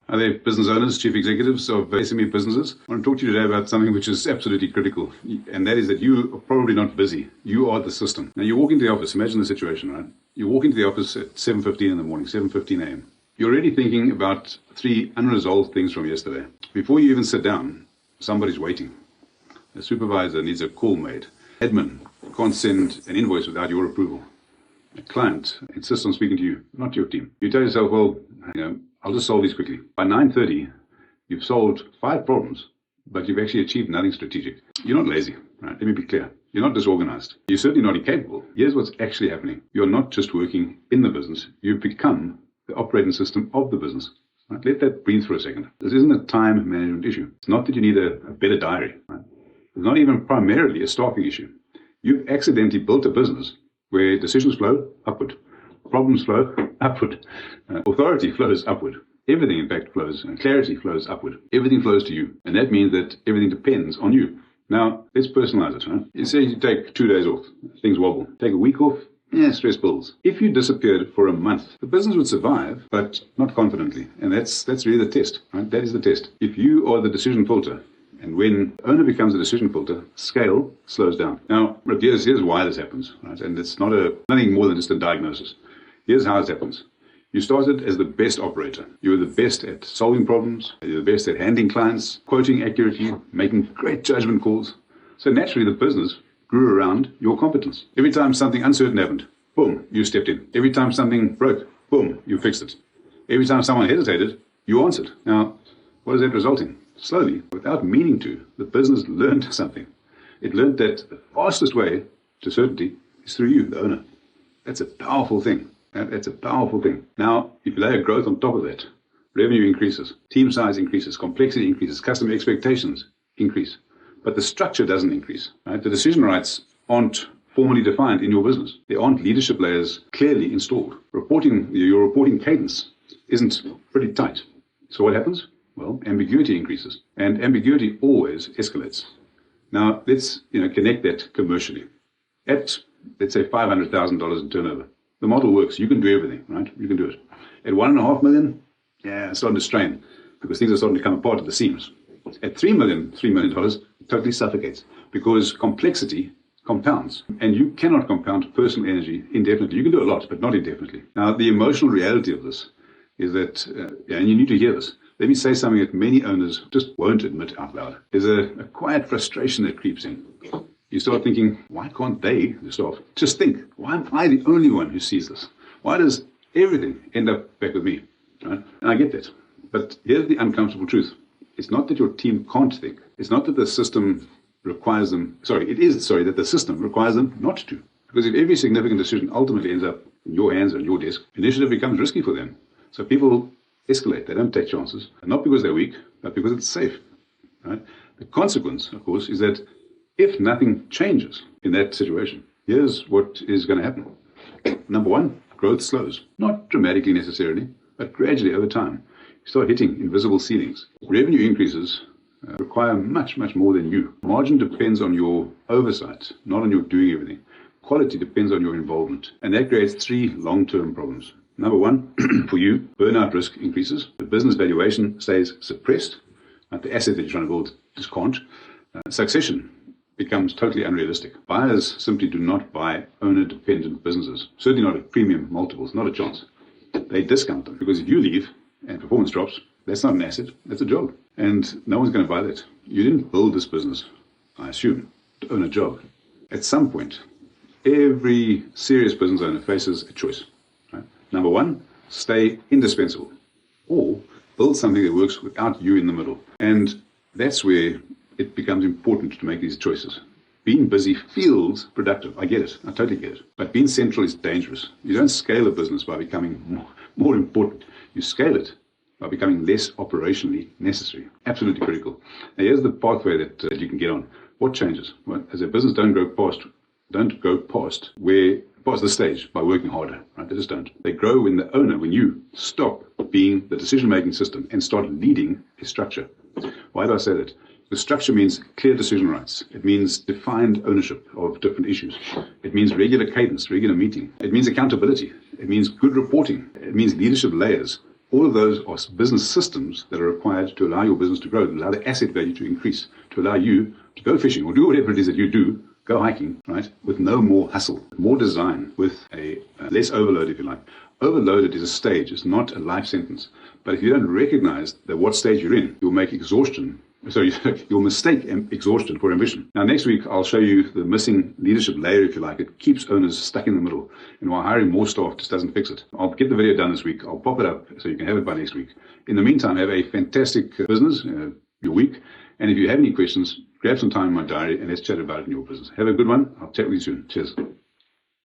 Are there business owners, chief executives of SME businesses? I want to talk to you today about something which is absolutely critical, and that is that you are probably not busy. You are the system. Now, you walk into the office. Imagine the situation, right? You walk into the office at 7:15 in the morning, 7:15 a.m. You're already thinking about 3 unresolved things from yesterday. Before you even sit down, somebody's waiting. A supervisor needs a call made. Admin can't send an invoice without your approval. A client insists on speaking to you, not your team. You tell yourself, well, I'll just solve these quickly. By 9:30, you've solved 5 problems, but you've actually achieved nothing strategic. You're not lazy, right? Let me be clear. You're not disorganized. You're certainly not incapable. Here's what's actually happening. You're not just working in the business. You've become the operating system of the business. Right? Let that breathe for a second. This isn't a time management issue. It's not that you need a better diary. Right? It's not even primarily a staffing issue. You've accidentally built a business where decisions flow upward, problems flow upward, authority flows upward. Everything, in fact, flows, and clarity flows upward. Everything flows to you, and that means that everything depends on you. Now, let's personalize it. Right? You say you take 2 days off, things wobble. Take a week off, stress builds. If you disappeared for a month, the business would survive, but not confidently, and that's really the test. Right? That is the test. If you are the decision filter, and when owner becomes a decision filter, scale slows down. Now, here's why this happens, right? And it's nothing more than just a diagnosis. Here's how it happens. You started as the best operator. You were the best at solving problems. You're the best at handling clients, quoting accurately, making great judgment calls. So naturally, the business grew around your competence. Every time something uncertain happened, boom, you stepped in. Every time something broke, boom, you fixed it. Every time someone hesitated, you answered. Now, what does that result in? Slowly, without meaning to, the business learned something. It learned that the fastest way to certainty is through you, the owner. That's a powerful thing. That's a powerful thing. Now, if you layer growth on top of that, revenue increases, team size increases, complexity increases, customer expectations increase. But the structure doesn't increase. Right? The decision rights aren't formally defined in your business. There aren't leadership layers clearly installed. Your reporting cadence isn't pretty tight. So what happens? Well, ambiguity increases, and ambiguity always escalates. Now, let's connect that commercially. At, let's say, $500,000 in turnover, the model works. You can do everything, right? You can do it. At $1.5 million, it's starting to strain because things are starting to come apart at the seams. At $3 million, it totally suffocates because complexity compounds, and you cannot compound personal energy indefinitely. You can do a lot, but not indefinitely. Now, the emotional reality of this is that, and you need to hear this. Let me say something that many owners just won't admit out loud. There's a quiet frustration that creeps in. You start thinking, why can't they, the staff, just think, why am I the only one who sees this? Why does everything end up back with me? Right? And I get that. But here's the uncomfortable truth. It's not that your team can't think. It's not that the system requires them, that the system requires them not to. Because if every significant decision ultimately ends up in your hands or on your desk, initiative becomes risky for them. So people escalate. They don't take chances, and not because they're weak, but because it's safe. Right? The consequence, of course, is that if nothing changes in that situation, here's what is going to happen. Number one, growth slows. Not dramatically necessarily, but gradually over time. You start hitting invisible ceilings. Revenue increases require much, much more than you. Margin depends on your oversight, not on your doing everything. Quality depends on your involvement. And that creates 3 long-term problems. Number one, for you, burnout risk increases. The business valuation stays suppressed. The asset that you're trying to build just can't. Succession becomes totally unrealistic. Buyers simply do not buy owner-dependent businesses. Certainly not at premium multiples, not a chance. They discount them because if you leave and performance drops, that's not an asset, that's a job. And no one's going to buy that. You didn't build this business, I assume, to own a job. At some point, every serious business owner faces a choice. Number one, stay indispensable, or build something that works without you in the middle. And that's where it becomes important to make these choices. Being busy feels productive. I get it. I totally get it. But being central is dangerous. You don't scale a business by becoming more important. You scale it by becoming less operationally necessary. Absolutely critical. Now, here's the pathway that you can get on. What changes? Well, as a business, don't go past the stage by working harder, right? They just don't. They grow when you stop being the decision-making system and start leading a structure. Why do I say that? The structure means clear decision rights. It means defined ownership of different issues. It means regular cadence, regular meeting. It means accountability. It means good reporting. It means leadership layers All of those are business systems that are required to allow your business to grow, to allow the asset value to increase, to allow you to go fishing or do whatever it is that you do, go hiking, right, with no more hustle, more design, with a less overload, if you like. Overloaded is a stage, it's not a life sentence. But if you don't recognize that what stage you're in, you'll make exhaustion. So you'll mistake exhaustion for ambition. Now, next week, I'll show you the missing leadership layer, if you like. It keeps owners stuck in the middle. And while hiring more staff just doesn't fix it. I'll get the video done this week. I'll pop it up so you can have it by next week. In the meantime, have a fantastic business, your week. And if you have any questions, grab some time in my diary and let's chat about it in your business. Have a good one. I'll chat with you soon. Cheers.